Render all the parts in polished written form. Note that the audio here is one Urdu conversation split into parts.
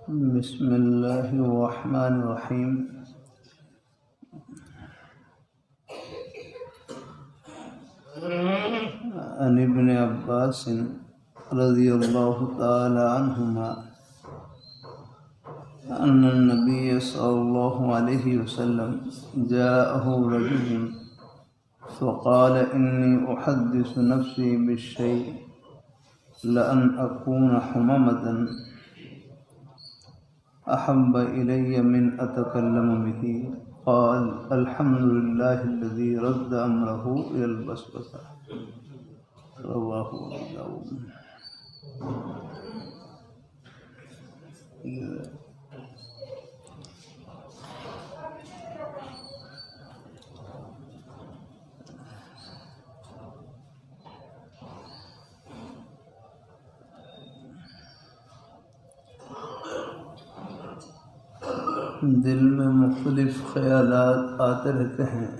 بسم اللہ الرحمن الرحیم۔ عن ابن عباس رضی اللہ تعالی عنہما ان النبی صلی اللہ علیہ وسلم جاءه رجل فقال انی احدث نفسی بالشیء لأن اکون حممة احب الی من اتکلم به قال الحمد لله الذي رد امره الى الوسوسة رواه ابو داود۔ دل میں مختلف خیالات آتے رہتے ہیں،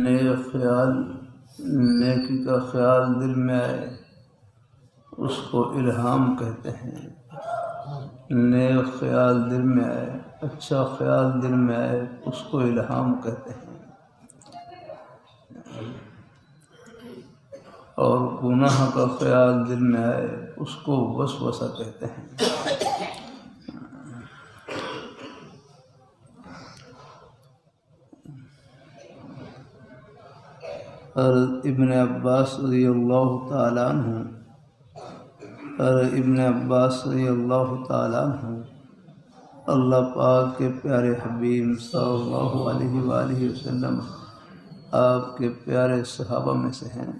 نیک خیال، نیکی کا خیال دل میں آئے اس کو الہام کہتے ہیں، نیک خیال دل میں آئے، اچھا خیال دل میں آئے اس کو الہام کہتے ہیں، اور گناہ کا خیال دل میں آئے اس کو وسوسہ کہتے ہیں۔ حضرت ابن عباس رضی اللہ تعالیٰ عنہ اللہ پاک کے پیارے حبیب صلی اللہ علیہ وآلہ وسلم آپ کے پیارے صحابہ میں سے ہیں۔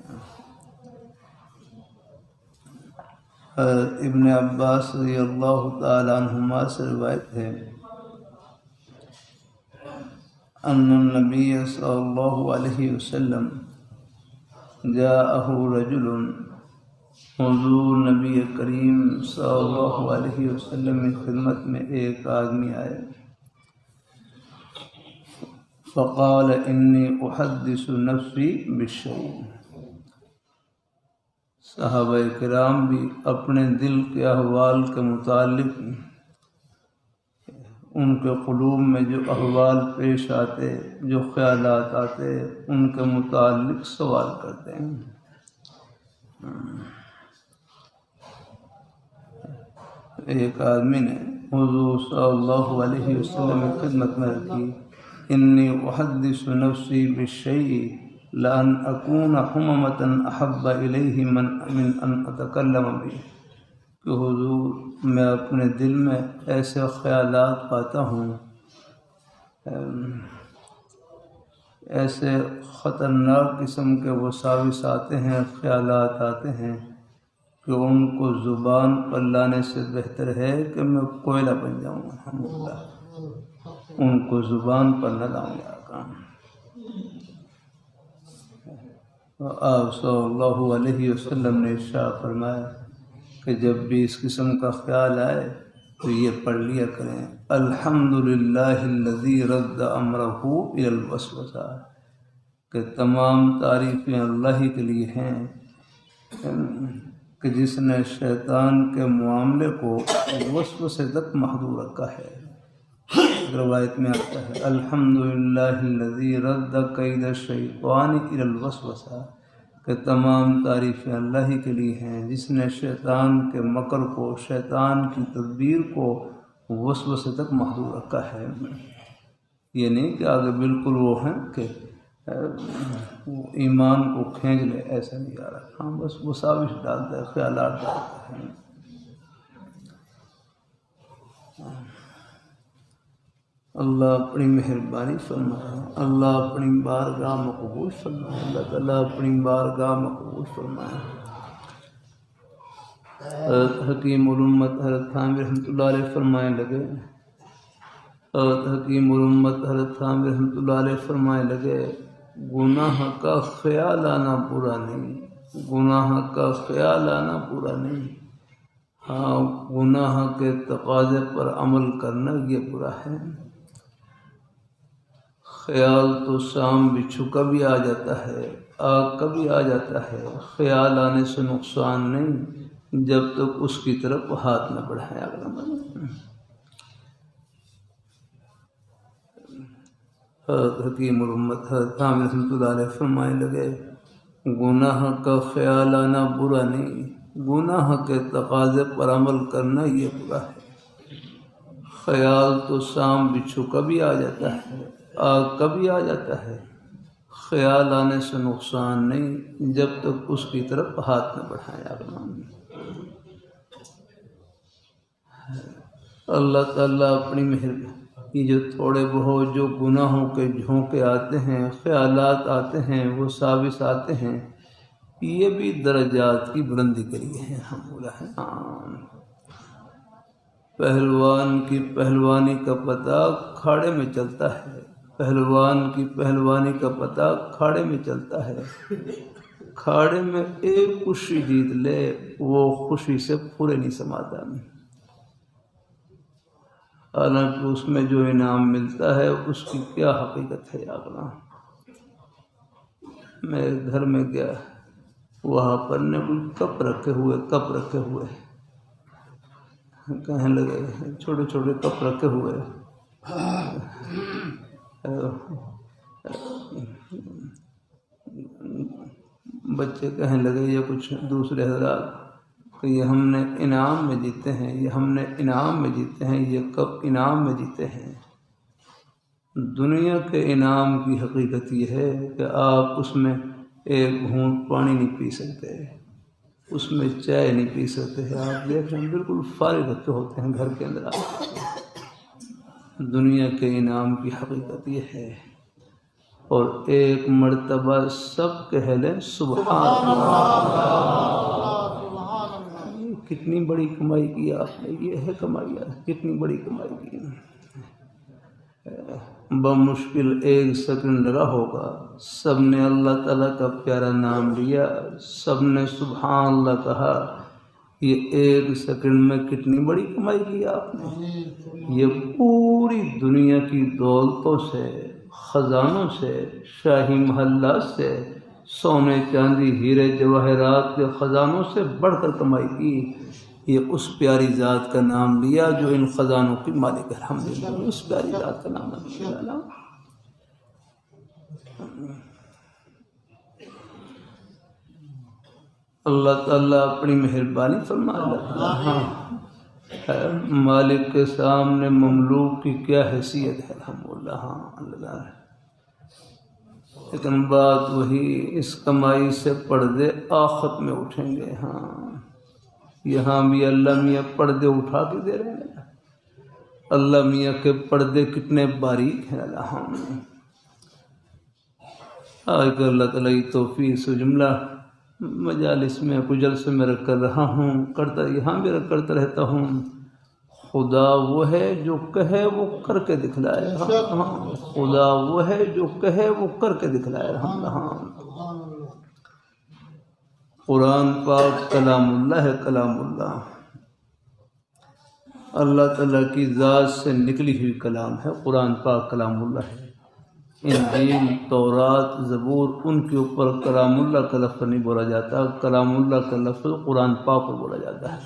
حضرت ابن عباس رضی اللہ تعالیٰ عنہما سے روایت ہے ان النبی صلی اللہ علیہ وسلم جاءه رجل، حضور نبی کریم صلی اللہ علیہ وسلم کی خدمت میں ایک آدمی آئے، فقال انی احدث نفسی بالشیء، صحابہ کرام بھی اپنے دل کے احوال کے متعلق ان کے قلوب میں جو احوال پیش آتے، جو خیالات آتے، ان کے متعلق سوال کرتے ہیں۔ ایک آدمی نے حضور صلی اللہ علیہ وسلم کی خدمت میں رکھی، انی احدث نفسی بالشیء لأن اکون حممة احب الیہ من ان اتکلم به، کہ حضور میں اپنے دل میں ایسے خیالات پاتا ہوں، ایسے خطرناک قسم کے وساوس آتے ہیں، خیالات آتے ہیں کہ ان کو زبان پر لانے سے بہتر ہے کہ میں کوئلہ بن جاؤں۔ الحمدللہ ان کو زبان پر نہ لاؤں گا کام۔ آپ صلی اللہ علیہ وسلم نے ارشاد فرمایا کہ جب بھی اس قسم کا خیال آئے تو یہ پڑھ لیا کریں الحمدللہ الذی رد امرہ الی الوسوسہ، کہ تمام تعریفیں اللہ ہی کے لیے ہیں کہ جس نے شیطان کے معاملے کو وسوسے تک محدود رکھا ہے۔ روایت میں آتا ہے الحمدللہ الذی رد کید الشیطان الی الوسوسہ، کہ تمام تعریفیں اللہ ہی کے لیے ہیں جس نے شیطان کے مکر کو، شیطان کی تدبیر کو وسوسے تک محدود رکھا ہے۔ یہ نہیں کہ آگے بالکل وہ ہیں کہ ایمان کو کھینچ لے، ایسا نہیں آ رہا، ہاں بس وساوس ڈالتا ہے، خیالات ڈالتا ہے۔ اللہ اپنی مہربانی فرمائے، اللہ اپنی بارگاہ میں قبول فرمائے، اللہ تعالیٰ اپنی بارگاہ میں قبول فرمائے۔ حضرت حکیم الامت حضرت تھانوی رحمۃ اللہ علیہ فرمائے لگے، حضرت حکیم الامت حضرت تھانوی رحمۃ اللہ علیہ فرمائے لگے، گناہ کا خیال آنا برا نہیں، گناہ کا خیال آنا برا نہیں، ہاں گناہ کے تقاضے پر عمل کرنا یہ برا ہے۔ خیال تو شام بچھو کا بھی آ جاتا ہے، کبھی آ جاتا ہے، خیال آنے سے نقصان نہیں جب تک اس کی طرف ہاتھ نہ بڑھائے۔ حضرت حکیم الامت حضرت عامر رحمۃ اللہ علیہ فرمانے لگے گناہ کا خیال آنا برا نہیں، گناہ کے تقاضے پر عمل کرنا یہ برا ہے۔ خیال تو سام بچھو کبھی آ جاتا ہے، آگ کبھی آ جاتا ہے، خیال آنے سے نقصان نہیں جب تک اس کی طرف ہاتھ نہ بڑھائے۔ اللہ تعالیٰ اپنی مہربانی، جو تھوڑے بہت جو گناہوں کے جھونکے آتے ہیں، خیالات آتے ہیں، وساوس آتے ہیں، یہ بھی درجات کی بلندی کے لیے ہیں۔ پہلوان کی پہلوانی کا پتہ کھاڑے میں چلتا ہے، پہلوان کی پہلوانی کا پتہ کھاڑے میں چلتا ہے، کھاڑے میں ایک خوشی جیت لے وہ خوشی سے پورے نہیں سماتا، حالانکہ اس میں جو انعام ملتا ہے اس کی کیا حقیقت ہے۔ آگنا میں گھر میں گیا، وہاں پر نے کوئی کپ رکھے ہوئے کہنے لگے، چھوٹے چھوٹے کپ رکھے ہوئے، بچے کہنے لگے یہ کچھ دوسرے حضرات کہ یہ ہم نے انعام میں جیتے ہیں، یہ ہم نے انعام میں جیتے ہیں، یہ کب انعام میں جیتے ہیں۔ دنیا کے انعام کی حقیقت یہ ہے کہ آپ اس میں ایک گھونٹ پانی نہیں پی سکتے، اس میں چائے نہیں پی سکتے، آپ دیکھ رہے ہیں بالکل فارغ رکھتے ہوتے ہیں گھر کے اندر۔ دنیا کے انعام کی حقیقت یہ ہے، اور ایک مرتبہ سب کہہ لیں سبحان اللہ۔ کتنی بڑی کمائی کی آپ نے، یہ ہے کمائی، کتنی بڑی کمائی کی۔ بمشکل ایک سیکنڈ لگا ہوگا، سب نے اللہ تعالیٰ کا پیارا نام لیا، سب نے سبحان اللہ کہا، یہ ایک سیکنڈ میں کتنی بڑی کمائی کی آپ نے۔ یہ پوری دنیا کی دولتوں سے، خزانوں سے، شاہی محلات سے، سونے چاندی ہیرے جواہرات کے خزانوں سے بڑھ کر کمائی کی۔ یہ اس پیاری ذات کا نام لیا جو ان خزانوں کی مالک ہے۔ الحمدللہ اس پیاری ذات کا نام لیا۔ اللہ تعالیٰ اپنی مہربانی فرمائے، مالک کے سامنے مملوک کی کیا حیثیت ہے۔ الحمدللہ اللہ، لیکن بات وہی، اس کمائی سے پردے آخرت میں اٹھیں گے۔ یہاں بھی اللہ میاں پردے اٹھا کے دے رہے ہیں۔ اللہ میاں کے پردے کتنے باریک ہیں۔ آج کل اللہ تعالیٰ کی توفیق سے جملہ مجالس میں کچھ جلسے میں کر رہا ہوں، یہاں بھی کرتا رہتا ہوں، خدا وہ ہے جو کہے وہ کر کے دکھلائے۔ خدا وہ ہے جو کہے وہ کر کے دکھلائے۔ قرآن پاک کلام اللہ ہے، کلام اللہ اللہ تعالیٰ کی ذات سے نکلی ہوئی کلام ہے۔ قرآن پاک کلام اللہ ہے۔ انجیل، تورات، زبور، ان کے اوپر کلام اللہ کا لفظ نہیں بولا جاتا، کلام اللہ کا لفظ قرآن پاک پر بولا جاتا ہے۔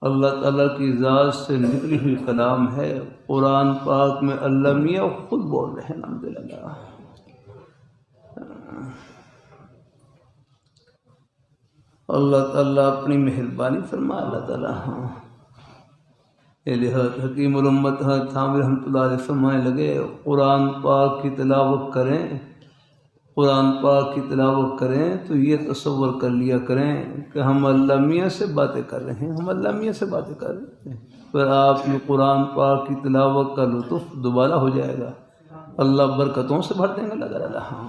اللہ تعالیٰ کی ذات سے نکلی ہوئی کلام ہے۔ قرآن پاک میں اللہ میاں خود بول رہے ہیں۔ الحمدللہ اللہ تعالیٰ اپنی مہربانی فرما۔ اللہ تعالیٰ حکیم الامت حضرت عامر رحمۃ اللہ علیہ فرمانے لگے قرآن پاک کی تلاوت کریں، قرآن پاک کی تلاوت کریں تو یہ تصور کر لیا کریں کہ ہم اللہ میاں سے باتیں کر رہے ہیں، ہم اللہ میاں سے باتیں کر رہے ہیں۔ پھر آپ کی قرآن پاک کی تلاوت کا لطف دوبارہ ہو جائے گا، اللہ برکتوں سے بھر دیں گے۔ لگا رہا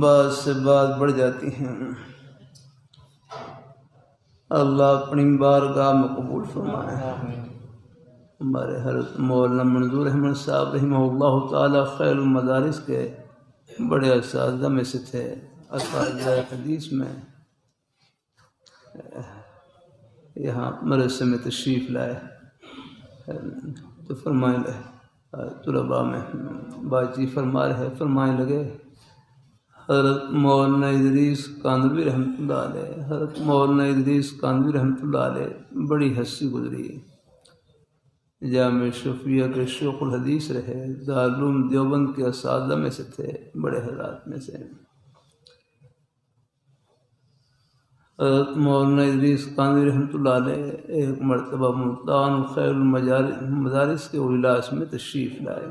بات سے بات بڑھ جاتی ہیں، اللہ اپنی بارگاہ میں قبول فرمائے۔ ہمارے حضرت مولانا منظور احمد صاحب رحمہ اللہ تعالی خیر المدارس کے بڑے اساتذہ میں سے تھے، اساتذہ حدیث میں یہاں مدرسے میں تشریف لائے۔ تو فرمائے طلباء میں بات چیت فرمائے لگے حضرت مولانا ادریس کاندھوی رحمۃ اللہ علیہ، حضرت مولانا ادریس کاندھوی رحمۃ اللہ علیہ بڑی ہستی گزری، جامع شفیہ کے شیخ الحدیث رہے، دارالعلوم دیوبند کے اساتذہ میں سے تھے، بڑے حضرات میں سے۔ حضرت مولانا ادریس کاندھوی رحمۃ اللہ علیہ ایک مرتبہ ملتان خیر المدارس کے اجلاس میں تشریف لائے۔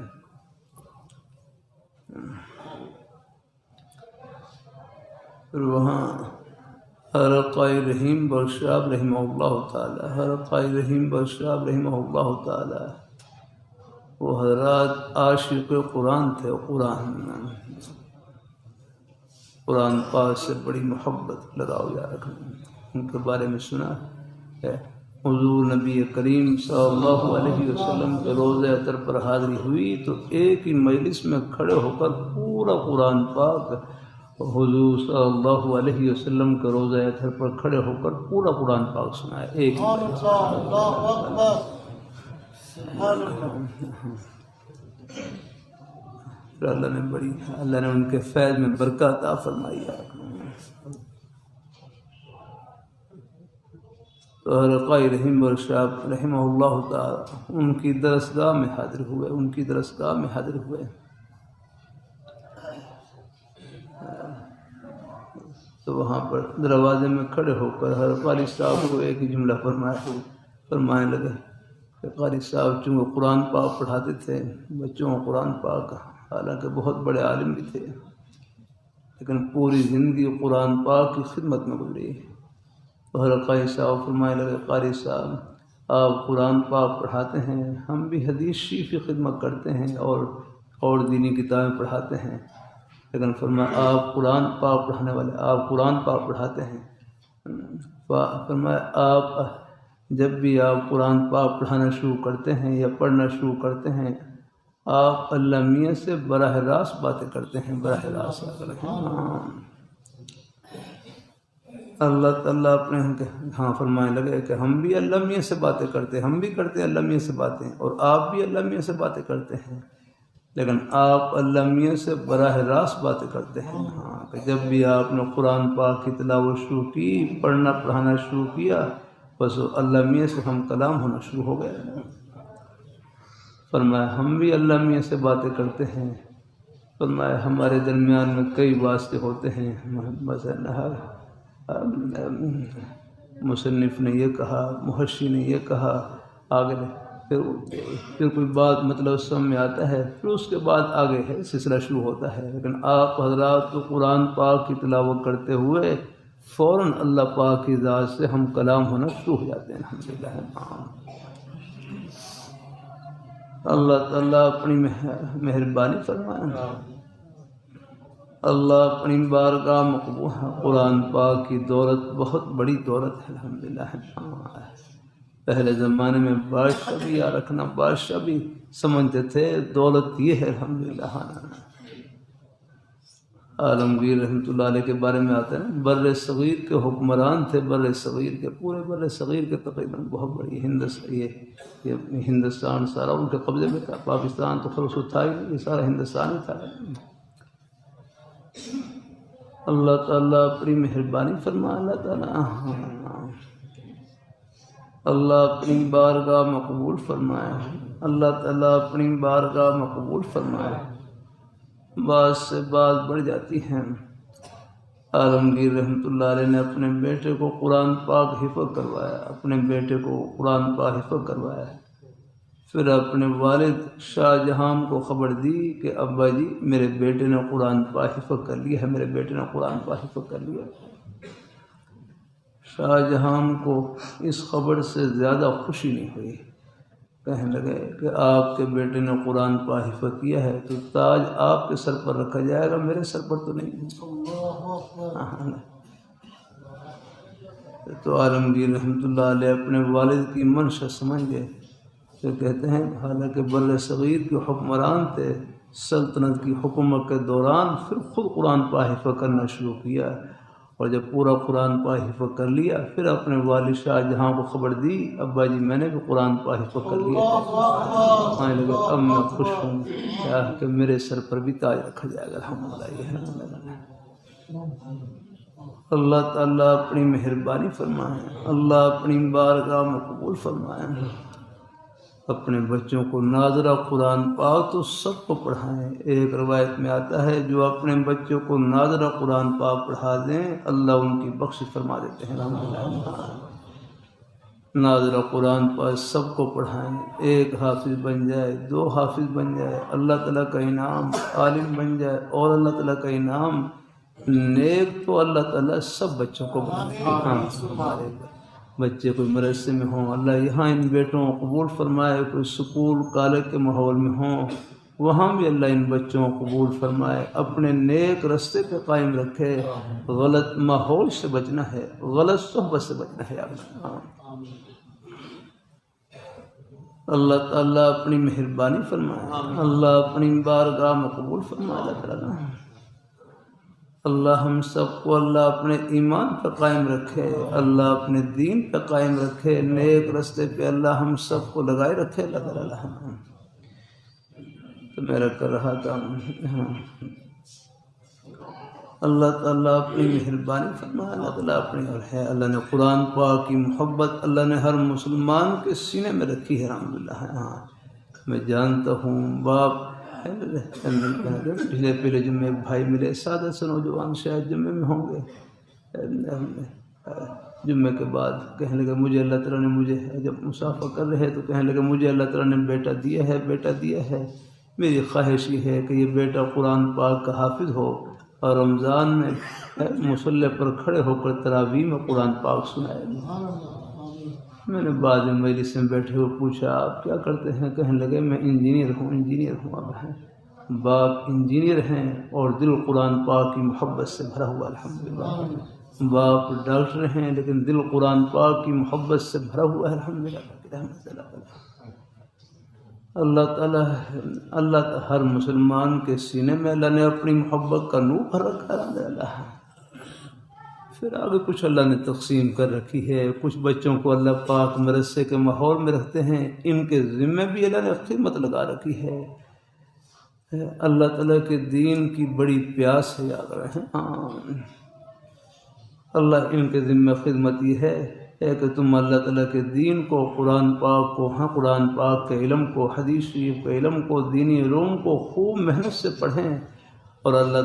پھر وہاں حضرت قاری رحیم بخش صاحب رحمہ اللہ تعالی، حضرت قاری رحیم بخش صاحب رحمہ اللہ تعالی وہ حضرات عاشق قرآن تھے، قرآن پاک سے بڑی محبت لگاؤ یا رکھنا۔ ان کے بارے میں سنا ہے حضور نبی کریم صلی اللہ علیہ وسلم کے روزہ اطہر پر حاضری ہوئی تو ایک ہی مجلس میں کھڑے ہو کر پورا قرآن پاک، حضور صلی اللہ علیہ وسلم کے روزہ اطہر پر کھڑے ہو کر پورا قرآن پاک سنایا ایک ہی مجلس میں۔ اللہ نے ان کے فیض میں برکت عطا فرمائی۔ تو حضرت قاری رحیم بخش صاحب رحمہ اللہ تعالی ان کی درسگاہ میں حاضر ہوئے، تو وہاں پر دروازے میں کھڑے ہو کر حضرت قاری صاحب کو ایک ہی جملہ فرمانے لگے کہ قاری صاحب چونکہ قرآن پاک پڑھاتے تھے بچوں کو قرآن پاک، حالانکہ بہت بڑے عالم بھی تھے لیکن پوری زندگی قرآن پاک کی خدمت میں گزری۔ حضرت قاری صاحب فرمانے لگے قاری صاحب آپ قرآن پاک پڑھاتے ہیں، ہم بھی حدیث شریف کی خدمت کرتے ہیں اور دینی کتابیں پڑھاتے ہیں، لیکن فرمایا آپ قرآن پاک پڑھانے والے، آپ قرآن پاک پڑھاتے ہیں۔ فرمایا آپ جب بھی آپ قرآن پاک پڑھانا شروع کرتے ہیں یا پڑھنا شروع کرتے ہیں آپ اللہ میاں سے براہ راست باتیں کرتے ہیں، براہ راست اللہ تعالیٰ اپنے فرمانے لگے کہ ہم بھی اللہ میاں سے باتیں کرتے ہیں، ہم بھی کرتے ہیں اللہ میاں سے باتیں، اور آپ بھی اللہ میاں سے باتیں کرتے ہیں، لیکن آپ اللہ میاں سے براہ راست باتیں کرتے ہیں۔ کہ جب بھی آپ نے قرآن پاک کی تلاوت شروع کی، پڑھنا پڑھانا شروع کیا، بس اللہ میاں سے ہم کلام ہونا شروع ہو گئے۔ فرمایا ہم بھی اللہ میاں سے باتیں کرتے ہیں، فرمایا ہمارے درمیان میں کئی واسطے ہوتے ہیں، مثلا مصنف نے یہ کہا، محشی نے یہ کہا، آگے پھر کوئی بات مطلب سمجھ میں آتا ہے، پھر اس کے بعد آگے ہے سلسلہ شروع ہوتا ہے، لیکن آپ حضرات تو قرآن پاک کی تلاوت کرتے ہوئے فوراً اللہ پاک کی ذات سے ہم کلام ہونا شروع ہو جاتے ہیں۔ الحمدللہ اللہ تعالیٰ اپنی مہربانی فرمائے، اللہ اپنی بارگاہ مقبول۔ قرآن پاک کی دولت بہت بڑی دولت ہے الحمدللہ۔ پہلے زمانے میں بادشاہ بھی یا رکھنا، بادشاہ بھی سمجھتے تھے دولت یہ ہے الحمدللہ۔ عالمگیر رحمۃ اللہ علیہ کے بارے میں آتا ہے بر صغیر کے حکمران تھے، بر صغیر کے، پورے بر صغیر کے تقریباً بہت بڑی ہندوستان سارا ان کے قبضے میں تھا، پاکستان تو خیر اس تھا ہی نہیں، یہ سارا ہندوستان ہی تھا۔ اللہ تعالیٰ اپنی مہربانی فرما، اللہ اپنی بارگاہ مقبول فرمائے، اللہ تعالیٰ اپنی بارگاہ مقبول فرمائے۔ بعض سے بات بڑھ جاتی ہیں۔ عالمگیر رحمۃ اللہ علیہ نے اپنے بیٹے کو قرآن پاک حفظ کروایا، اپنے بیٹے کو قرآن پاک حفظ کروایا، پھر اپنے والد شاہ جہاں کو خبر دی کہ ابا جی میرے بیٹے نے قرآن پاک حفظ کر لیا ہے، میرے بیٹے نے قرآن پاک حفظ کر لیا۔ شاہ جہاں کو اس خبر سے زیادہ خوشی نہیں ہوئی، کہنے لگے کہ آپ کے بیٹے نے قرآن پاک حفظ کیا ہے تو تاج آپ کے سر پر رکھا جائے گا، میرے سر پر تو نہیں۔ تو عالمگیر رحمۃ اللہ علیہ اپنے والد کی منشا سمجھ گئے، تو کہتے ہیں حالانکہ بر صغیر کے حکمران تھے، سلطنت کی حکومت کے دوران پھر خود قرآن پاک حفظ کرنا شروع کیا، اور جب پورا قرآن پاک حفظ کر لیا پھر اپنے والد شاہ جہاں کو خبر دی ابا جی میں نے بھی قرآن پاک حفظ کر لیا آنے لگے اب میں خوش ہوں کیا کہ میرے سر پر بھی تاج رکھا جائے گا الحمدللہ۔ اللہ تعالیٰ اپنی مہربانی فرمائیں، اللہ اپنی بارگاہ میں قبول فرمائیں، اپنے بچوں کو ناظرہ قرآن پاک تو سب کو پڑھائیں۔ ایک روایت میں آتا ہے جو اپنے بچوں کو ناظرہ قرآن پاک پڑھا دیں اللہ ان کی بخشش فرما دیتے ہیں الحمدللہ۔ ناظرہ قرآن پاک سب کو پڑھائیں، ایک حافظ بن جائے، 2 حافظ بن جائے اللہ تعالیٰ کا انعام، عالم بن جائے اور اللہ تعالیٰ کا انعام، نیک تو اللہ تعالیٰ سب بچوں کو بنائے۔ ہمارے بچے کوئی مدرسے میں ہوں اللہ یہاں ان بیٹوں کو قبول فرمائے، کوئی سکول کالج کے ماحول میں ہوں وہاں بھی اللہ ان بچوں کو قبول فرمائے، اپنے نیک رستے پہ قائم رکھے، غلط ماحول سے بچنا ہے، غلط صحبت سے بچنا ہے۔ اللہ تعالیٰ اپنی مہربانی فرمائے، اللہ اپنی بارگاہ میں قبول فرمائے۔ اللہ تعالیٰ اللہ ہم سب کو اللہ اپنے ایمان پہ قائم رکھے، اللہ اپنے دین پہ قائم رکھے، نیک رستے پہ اللہ ہم سب کو لگائے رکھے۔ اللہ تعالیٰ تو میرا کر رہا تھا اللہ تعالیٰ اپنی مہربانی فرمائے، اللہ تعالیٰ اپنی ہے، اللہ نے قرآن پاک کی محبت اللہ نے ہر مسلمان کے سینے میں رکھی ہے الحمدللہ۔ میں جانتا ہوں باپ پہلے جمعے بھائی ملے، سادہ سے نوجوان شاید جمعے میں ہوں گے، جمعے کے بعد کہنے لگے مجھے اللہ تعالیٰ نے مجھے جب مسافہ کر رہے تو کہنے لگے مجھے اللہ تعالیٰ نے بیٹا دیا ہے، بیٹا دیا ہے، میری خواہش یہ ہے کہ یہ بیٹا قرآن پاک کا حافظ ہو اور رمضان میں مصلی پر کھڑے ہو کر تراویح میں قرآن پاک سنائے۔ میں نے بعد میں مجلس میں بیٹھے ہوئے پوچھا آپ کیا کرتے ہیں؟ کہنے لگے میں انجینئر ہوں۔ اب ہے باپ انجینئر ہیں اور دل قرآن پاک کی محبت سے بھرا ہوا الحمدللہ، باپ ڈاکٹر ہیں لیکن دل قرآن پاک کی محبت سے بھرا ہوا ہے الحمدللہ۔ اللہ ہر مسلمان کے سینے میں اللہ نے اپنی محبت کا نور بھر رکھا الحمدللہ۔ پھر آگے کچھ اللہ نے تقسیم کر رکھی ہے، کچھ بچوں کو اللہ پاک مدرسے کے ماحول میں رکھتے ہیں، ان کے ذمے بھی اللہ نے خدمت لگا رکھی ہے۔ اللہ تعالیٰ کے دین کی بڑی پیاس ہے، یاد رہیں۔ اللہ ان کے ذمے خدمت یہ ہے کہ تم اللہ تعالیٰ کے دین کو، قرآن پاک کو، قرآن پاک کے علم کو، حدیث شریف کے علم کو، دینی علوم کو خوب محنت سے پڑھیں، اور اللہ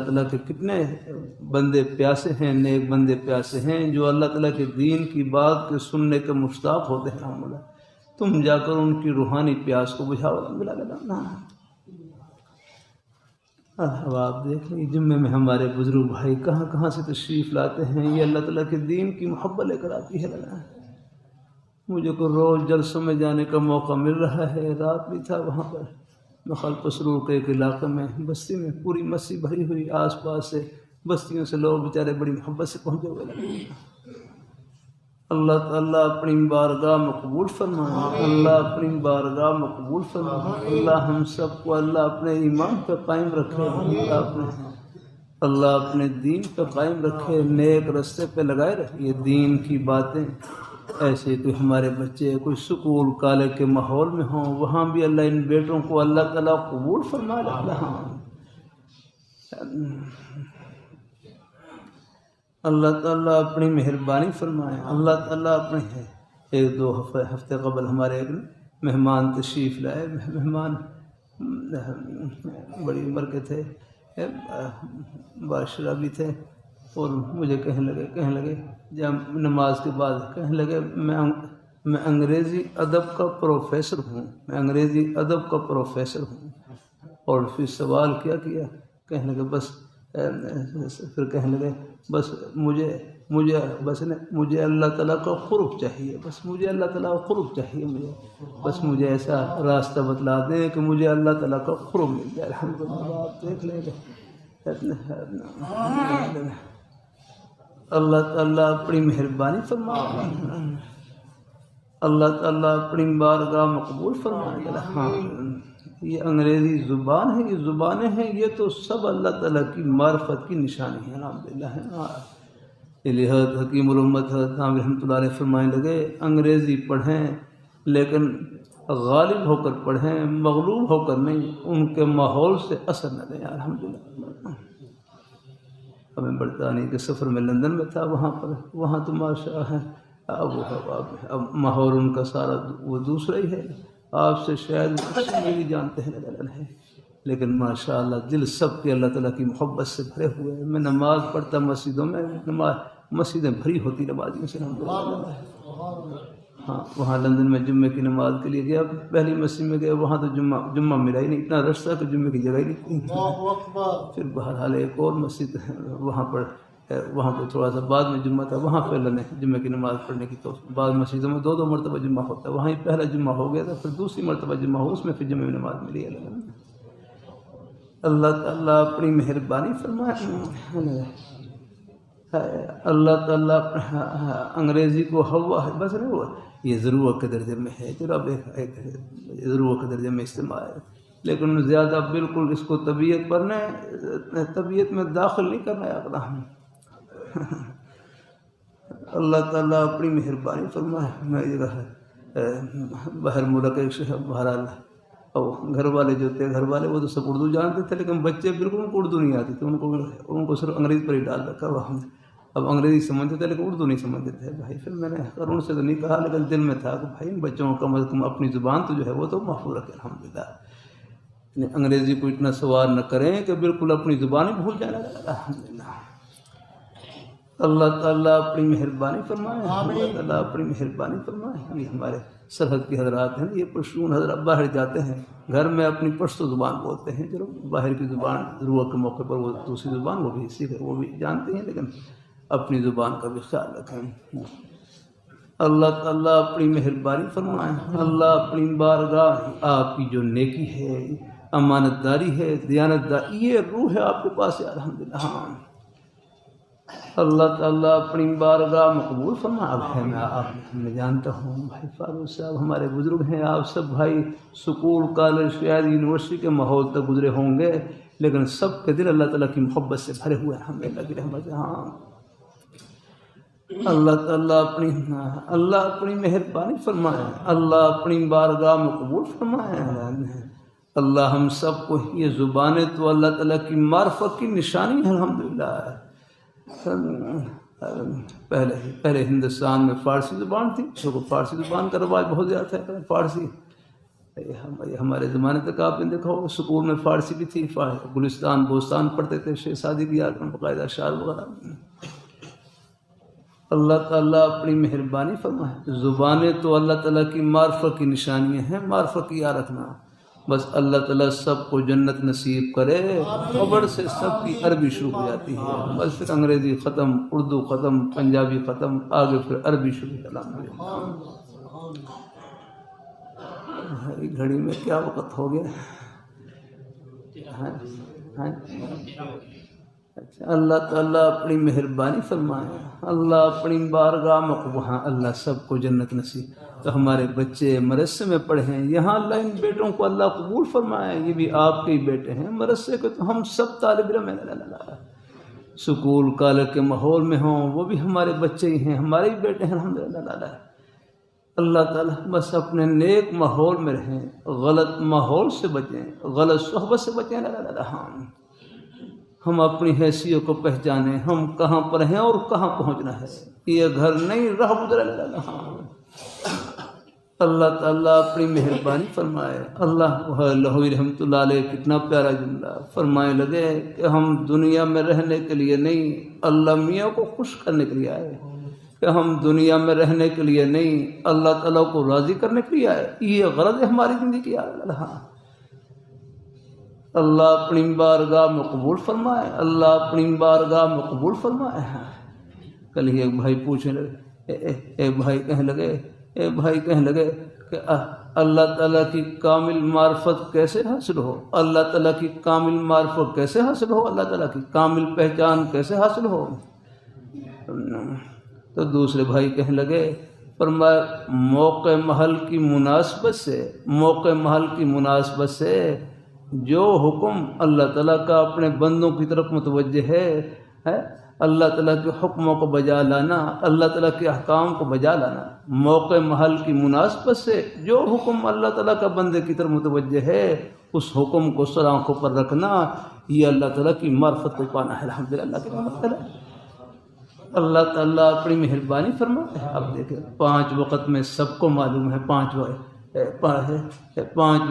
تعالیٰ کے کتنے بندے پیاسے ہیں، نیک بندے پیاسے ہیں جو اللہ تعالیٰ کے دین کی بات کے سننے کے مشتاق ہوتے ہیں الحمدللہ۔ تم جا کر ان کی روحانی پیاس کو بجھاؤ الحمدللہ۔ اب آپ دیکھ لیں جمعے میں ہمارے بزرگ بھائی کہاں کہاں سے تشریف لاتے ہیں، یہ اللہ تعالیٰ کے دین کی محبت لے کر آتی ہے۔ مجھے کو روز جلسوں میں جانے کا موقع مل رہا ہے، رات بھی تھا وہاں پر مخالف سرور کے ایک علاقے میں، بستی میں پوری مسجد بھری ہوئی، آس پاس سے بستیوں سے لوگ بیچارے بڑی محبت سے پہنچے ہوئے۔ اللہ تعالیٰ اپنی بارگاہ میں قبول فرمائے، اللہ اپنی بارگاہ میں قبول فرمائے، اللہ ہم سب کو اللہ اپنے ایمان پہ قائم رکھے، اللہ اپنے دین پہ قائم رکھے، نیک رستے پہ لگائے رکھے دین کی باتیں۔ ایسے کوئی ہمارے بچے کوئی سکول کالج کے ماحول میں ہوں وہاں بھی اللہ ان بیٹوں کو اللہ تعالیٰ قبول فرمائے۔ اللہ تعالیٰ اپنی مہربانی فرمائے، اللہ تعالیٰ اپنے 1-2 ہفتے قبل ہمارے ایک مہمان تشریف لائے، مہمان بڑی عمر کے تھے، بادشاہ بھی تھے، اور مجھے کہنے لگے جب نماز کے بعد کہنے لگے میں انگریزی ادب کا پروفیسر ہوں، اور پھر سوال کیا کہنے لگے بس پھر کہنے لگے بس مجھے اللہ تعالیٰ کا قرب چاہیے، بس مجھے اللہ تعالیٰ کا قرب چاہیے، بس مجھے ایسا راستہ بتلا دیں کہ مجھے اللہ تعالیٰ کا قرب مل جائے۔ الحمدللہ آپ دیکھ لیں اللہ تعالیٰ اپنی مہربانی فرمائے، اللہ تعالیٰ اپنی بارگاہ میں قبول فرمائے۔ یہ انگریزی زبان ہے، یہ زبانیں ہیں، یہ تو سب اللہ تعالیٰ کی معرفت کی نشانی ہے، الحمدللہ ہے۔ یہ حضرت حکیم الامت حضرت نام رحمۃ اللہ علیہ فرمانے لگے انگریزی پڑھیں لیکن غالب ہو کر پڑھیں، مغلوب ہو کر نہیں، ان کے ماحول سے اثر نہ لیں۔ الحمدللہ ہمیں برطانیہ کے سفر میں لندن میں تھا، وہاں تو ماشاء ہے اب ماحول ان کا سارا وہ دوسرا ہی ہے، آپ سے شاید میری جانتے ہیں، لیکن ماشاء اللہ دل سب کے اللہ تعالیٰ کی محبت سے بھرے ہوئے ہیں۔ میں نماز پڑھتا مسجدوں میں، مسجدیں بھری ہوتی نمازیوں سے، ہاں وہاں لندن میں جمعے کی نماز کے لیے گیا، پہلی مسجد میں گیا، وہاں تو جمعہ ملا ہی نہیں، اتنا رش تھا کہ جمعے کی جگہ ہی نہیں تھی۔ پھر بہرحال ایک اور مسجد ہے وہاں پر تھوڑا سا بعد میں جمعہ تھا، وہاں پہ اللہ نے جمعے کی نماز پڑھنے کی، تو بعض مسجدوں میں 2 مرتبہ جمعہ ہوتا ہے، وہاں ہی پہلا جمعہ ہو گیا تھا، پھر دوسری مرتبہ جمعہ ہو، اس میں پھر جمعے میں نماز ملی ہے۔ اللہ تعالیٰ اپنی مہربانی فرمائے، اللہ تعالیٰ انگریزی کو ہوا ہے بس نہیں ہوا، یہ ضرورت کے درجے میں ہے، چلو اب ایک ضرورت کے درجے میں استعمال ہے، لیکن زیادہ بالکل اس کو طبیعت میں داخل نہیں کرنا ہے۔ اللہ تعالیٰ اپنی مہربانی فرمائے۔ میں باہر ملک ایک شہر بہرحال، اور گھر والے جو تھے وہ تو سب اردو جانتے تھے، لیکن بچے بالکل ان کو اردو نہیں آتی تھی، ان کو صرف انگریزی پر ہی ڈال رکھا ہوا ہم نے۔ اب انگریزی سمجھتے تھے لیکن اردو نہیں سمجھتے تھے بھائی۔ پھر میں نے ان سے تو نہیں کہا، لیکن دل میں تھا کہ بھائی ان بچوں کو کم از کم اپنی زبان تو جو ہے وہ تو محفوظ رکھے الحمدللہ، انگریزی کو اتنا سوار نہ کریں کہ بالکل اپنی زبان ہی بھول جانا الحمدللہ۔ اللہ تعالیٰ اپنی مہربانی فرمائے، اللہ تعالیٰ اپنی مہربانی فرمائے۔ یہ ہمارے سرحد کے حضرات ہیں، یہ پشتون حضرات باہر جاتے ہیں، گھر میں اپنی پشتو زبان بولتے ہیں، چلو باہر کی زبان ضرورت کے موقع پر وہ دوسری زبان وہ بھی سیکھے، وہ بھی جانتے ہیں، لیکن اپنی زبان کا بھی خیال رکھیں۔ اللہ تعالیٰ اپنی مہربانی فرمائے، اللہ اپنی بارگاہ آپ کی جو نیکی ہے، امانت داری ہے، دیانت داری، یہ روح ہے آپ کے پاس ہے الحمدللہ۔ اللہ تعالیٰ اپنی بارگاہ مقبول فرما۔ اب ہے میں جانتا ہوں بھائی فاروق صاحب ہمارے بزرگ ہیں، آپ سب بھائی سکول کالج شاید یونیورسٹی کے ماحول تک گزرے ہوں گے، لیکن سب کے دل اللہ تعالیٰ کی محبت سے بھرے ہوئے ہیں، ہمیں اللہ کی رحمت سے۔ ہاں اللہ اپنی مہربانی فرمائے، اللہ اپنی بارگاہ مقبول فرمائے۔ اللہ ہم سب کو یہ زبانیں تو اللہ تعالیٰ کی معرفت کی نشانی ہے الحمدللہ۔ پہلے ہندوستان میں فارسی زبان تھی، فارسی زبان کا رواج بہت زیادہ تھا، فارسی ہمارے زمانے تک آپ نے دیکھا ہوگا سکول میں فارسی بھی تھی، گلستان بوستان پڑھتے تھے، شیخ سعدی کی یاد میں باقاعدہ شعر وغیرہ۔ اللہ تعالیٰ اپنی مہربانی فرمائے، زبانیں تو اللہ تعالیٰ کی معرفت کی نشانیاں ہیں، معرفت کی یاد رکھنا، بس اللہ تعالیٰ سب کو جنت نصیب کرے۔ خبر سے سب کی عربی شروع ہو جاتی ہے، بس پھر انگریزی ختم، اردو ختم، پنجابی ختم، آگے پھر عربی شروع ہے۔ گھڑی میں کیا وقت ہو گیا؟ اچھا، اللہ تعالیٰ اپنی مہربانی فرمائے، اللہ اپنی بارگاہ مقبول، اللہ سب کو جنت نصیب۔ تو ہمارے بچے مدرسے میں پڑھے ہیں، یہاں اللہ ان بیٹوں کو اللہ قبول فرمائے، یہ بھی آپ کے ہی بیٹے ہیں، مدرسے کے تو ہم سب طالب علم ہیں، سکول کالج کے ماحول میں ہوں وہ بھی ہمارے بچے ہی ہیں، ہمارے ہی بیٹے ہیں الحمدللہ۔ اللہ تعالیٰ بس اپنے نیک ماحول میں رہیں، غلط ماحول سے بچیں، غلط صحبت سے بچیں۔ ہم اپنی حیثیت کو پہچانیں، ہم کہاں پر ہیں اور کہاں پہنچنا ہے، یہ گھر نہیں راہ گزر۔ اللہ تعالیٰ اپنی مہربانی فرمائے۔ اللہ لہوی رحمۃ اللہ علیہ کتنا پیارا جملہ فرمائے لگے کہ ہم دنیا میں رہنے کے لیے نہیں، اللہ میاں کو خوش کرنے کے لیے آئے، کہ ہم دنیا میں رہنے کے لیے نہیں، اللہ تعالیٰ کو راضی کرنے کے لیے آئے، یہ غرض ہے ہماری زندگی کی۔ اللہ اپنی بارگاہ مقبول فرمائے، اللہ اپنی بارگاہ مقبول فرمائے۔ کل ہی ایک بھائی پوچھنے لگے، ایک بھائی کہنے لگے کہ اللہ تعالیٰ کی کامل معرفت کیسے حاصل ہو، اللہ تعالیٰ کی کامل معرفت کیسے حاصل ہو، اللہ تعالیٰ کی کامل پہچان کیسے حاصل ہو۔ تو دوسرے بھائی کہنے لگے فرمایا موقع محل کی مناسبت سے جو حکم اللہ تعالیٰ کا اپنے بندوں کی طرف متوجہ ہے اللہ تعالیٰ کے حکموں کو بجا لانا، اللہ تعالیٰ کے احکام کو بجا لانا، موقع محل کی مناسبت سے جو حکم اللہ تعالیٰ کا بندے کی طرف متوجہ ہے اس حکم کو سر آنکھوں پر رکھنا، یہ اللہ تعالیٰ کی معرفت کو پانا ہے۔ الحمدللہ کی معرفت ہے۔ اللہ تعالیٰ اپنی مہربانی فرماتا ہے۔ اب دیکھیں 5 وقت میں سب کو معلوم ہے، 5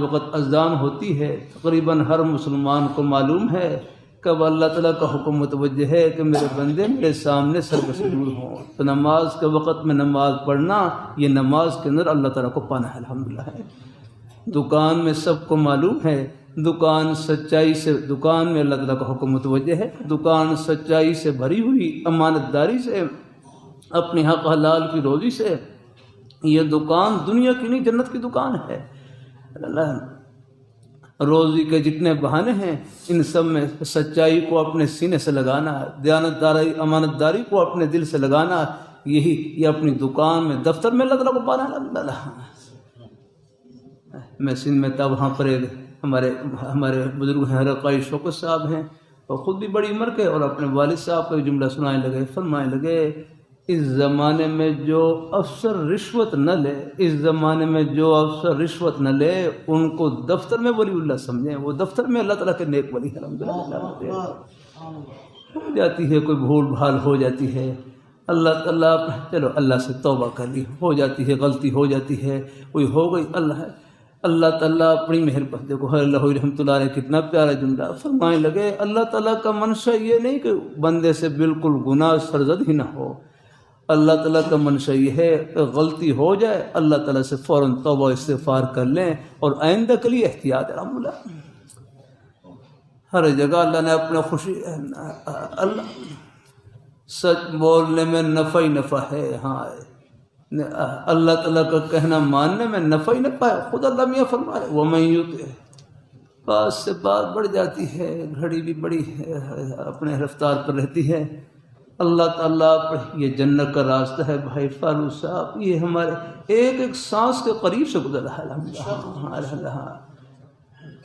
وقت اذان ہوتی ہے، تقریباً ہر مسلمان کو معلوم ہے کب اللہ تعالیٰ کا حکم متوجہ ہے کہ میرے بندے میرے سامنے سربسرور ہوں، تو نماز کے وقت میں نماز پڑھنا، یہ نماز کے اندر اللہ تعالیٰ کو پانا ہے۔ الحمدللہ ہے۔ دکان میں سب کو معلوم ہے، دکان میں اللہ تعالیٰ کا حکم متوجہ ہے، دکان سچائی سے بھری ہوئی، امانت داری سے، اپنے حق حلال کی روزی سے، یہ دکان دنیا کی نہیں جنت کی دکان ہے۔ اللہ روزی کے جتنے بہانے ہیں ان سب میں سچائی کو اپنے سینے سے لگانا، دیانت داری امانت داری کو اپنے دل سے لگانا، یہ اپنی دکان میں دفتر میں اللہ تعالیٰ کو پانا ہے۔ میں سندھ میں تھا، وہاں پر ہمارے بزرگ ہیں رقائی شوکت صاحب ہیں، اور خود بھی بڑی عمر کے، اور اپنے والد صاحب کا جملہ سنانے لگے، فرمانے لگے اس زمانے میں جو افسر رشوت نہ لے ان کو دفتر میں ولی اللہ سمجھیں، وہ دفتر میں اللہ تعالیٰ کے نیک ولی ہے۔ الحمدللہ ہو جاتی ہے کوئی بھول بھال ہو جاتی ہے، اللہ تعالیٰ چلو اللہ سے توبہ کر لی، ہو جاتی ہے غلطی ہو جاتی ہے، کوئی ہو گئی، اللہ تعالیٰ اپنی مہربانی، دیکھو اللہ رحمۃ اللہ علیہ کتنا پیارا جملہ فرمانے لگے، اللہ تعالیٰ کا منشا یہ نہیں کہ بندے سے بالکل گناہ سرزد ہی نہ ہو، اللہ تعالیٰ کا منشا یہ ہے کہ غلطی ہو جائے اللہ تعالیٰ سے فوراً توبہ استغفار کر لیں، اور آئندہ کے لیے احتیاط۔ الحمدللہ ہر جگہ اللہ نے اپنا خوشی، اللہ سچ بولنے میں نفع ہی نفع ہے، ہاں اللہ تعالیٰ کا کہنا ماننے میں نفع ہی نفع ہے۔ خود اللہ میاں فرما رہے وَمَن يُطِعْ، بات سے بات بڑھ جاتی ہے، گھڑی بھی بڑی اپنے رفتار پر رہتی ہے۔ اللہ تعالیٰ پر یہ جنت کا راستہ ہے بھائی فاروق صاحب، یہ ہمارے ایک ایک سانس کے قریب سے گزر رہا ہے۔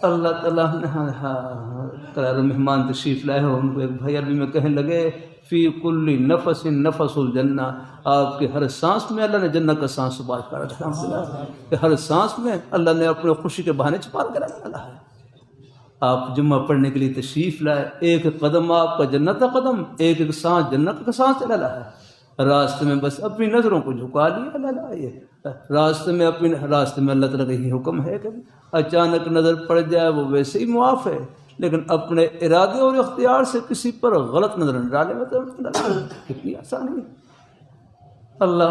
اللہ تعالیٰ نے قرار مہمان تشریف لائے ہو، ان کو ایک بھائی عربی میں کہنے لگے فی کل نفس نفس الجنہ، آپ کے ہر سانس میں اللہ نے جنت کا سانس چھپا کر رکھا ہے، کہ ہر سانس میں اللہ نے اپنے خوشی کے بہانے چھپا کر رکھا ہے۔ آپ جمعہ پڑھنے کے لیے تشریف لائے، ایک قدم آپ کا جنت کا قدم، ایک ایک سانس جنت کا سانس چلا رہا ہے، راستے میں بس اپنی نظروں کو جھکا لیا، راستے میں اللہ تعالیٰ کا یہی حکم ہے کہ اچانک نظر پڑ جائے وہ ویسے ہی معاف ہے، لیکن اپنے ارادے اور اختیار سے کسی پر غلط نظر نہ ڈالے، کتنی آسانی ہے۔ اللہ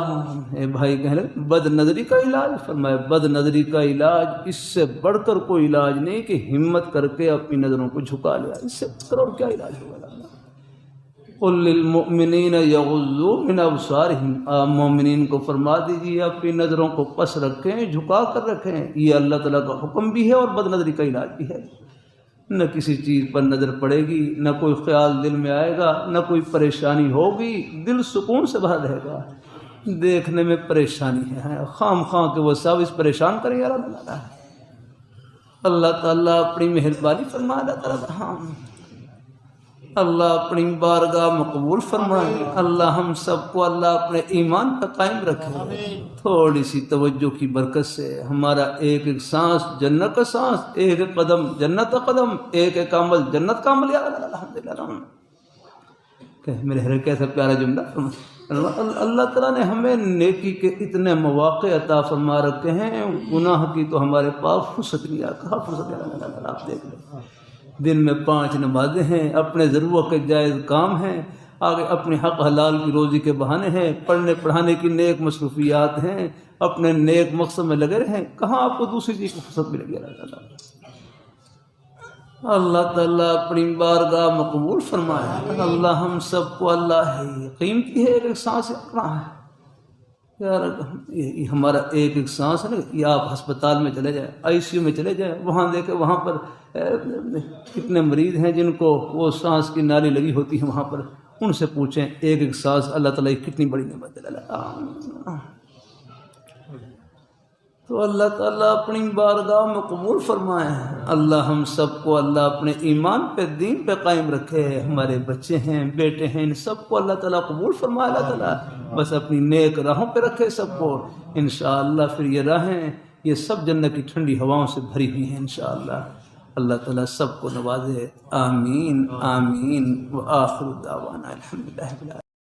بھائی کہنے لگے بد نظری کا علاج، فرمایا بد نظری کا علاج اس سے بڑھ کر کوئی علاج نہیں کہ ہمت کر کے اپنی نظروں کو جھکا لیا، اس سے کرو کیا علاج ہوگا۔ قل للمؤمنین یغضوا من ابصارہم، آپ مومنین کو فرما دیجیے اپنی نظروں کو پس رکھیں، جھکا کر رکھیں، یہ اللہ تعالیٰ کا حکم بھی ہے اور بد نظری کا علاج بھی ہے۔ نہ کسی چیز پر نظر پڑے گی، نہ کوئی خیال دل میں آئے گا، نہ کوئی پریشانی ہوگی، دل سکون سے بھر رہے گا۔ دیکھنے میں پریشانی ہے، خام کے وہ سب اس پریشان کریں یار، اللہ تعالیٰ اپنی مہربانی فرما، اللہ اپنی بارگاہ مقبول فرمائے، اللہ ہم سب کو اللہ اپنے ایمان پر قائم رکھے، تھوڑی سی توجہ کی برکت سے ہمارا ایک ایک سانس جنت کا سانس، ایک ایک قدم جنت کا قدم، ایک ایک عمل جنت کا عمل۔ الحمدللہ میرے ہر کیسا پیارا جملہ، اللہ تعالیٰ نے ہمیں نیکی کے اتنے مواقع عطا فرما رکھے ہیں، گناہ کی تو ہمارے پاس فرصت نہیں آ، کہاں فرصت ہے۔ آپ دیکھ لیں دن میں 5 نمازیں ہیں، اپنے ضرورت کے جائز کام ہیں، آگے اپنے حق حلال کی روزی کے بہانے ہیں، پڑھنے پڑھانے کی نیک مصروفیات ہیں، اپنے نیک مقصد میں لگے رہیں، کہاں آپ کو دوسری چیز کی فرصت ملے گی۔ اللہ تعالیٰ اپنی بارگاہ مقبول فرمائے، اللہ ہم سب کو اللہ ہے قیمتی ہے، ایک سانس اپنا ہے یار، یہ ہمارا ایک ایک سانس ہے نا، یہ آپ ہسپتال میں چلے جائیں، ICU میں چلے جائیں، وہاں دیکھیں وہاں پر کتنے مریض ہیں جن کو وہ سانس کی نالی لگی ہوتی ہے، وہاں پر ان سے پوچھیں ایک ایک سانس اللہ تعالیٰ کی کتنی بڑی نعمت ہے۔ تو اللہ تعالیٰ اپنی بارگاہ میں قبول فرمائے. اللہ ہم سب کو اللہ اپنے ایمان پہ دین پہ قائم رکھے. ہمارے بچے ہیں بیٹے ہیں ان سب کو اللہ تعالیٰ قبول فرمائے. اللہ تعالیٰ بس اپنی نیک راہوں پہ رکھے سب کو. انشاءاللہ پھر یہ راہیں یہ سب جنت کی ٹھنڈی ہواؤں سے بھری ہوئی ہیں انشاءاللہ. اللہ تعالیٰ سب کو نوازے. آمین آمین. وآخر دعوانا الحمدللہ.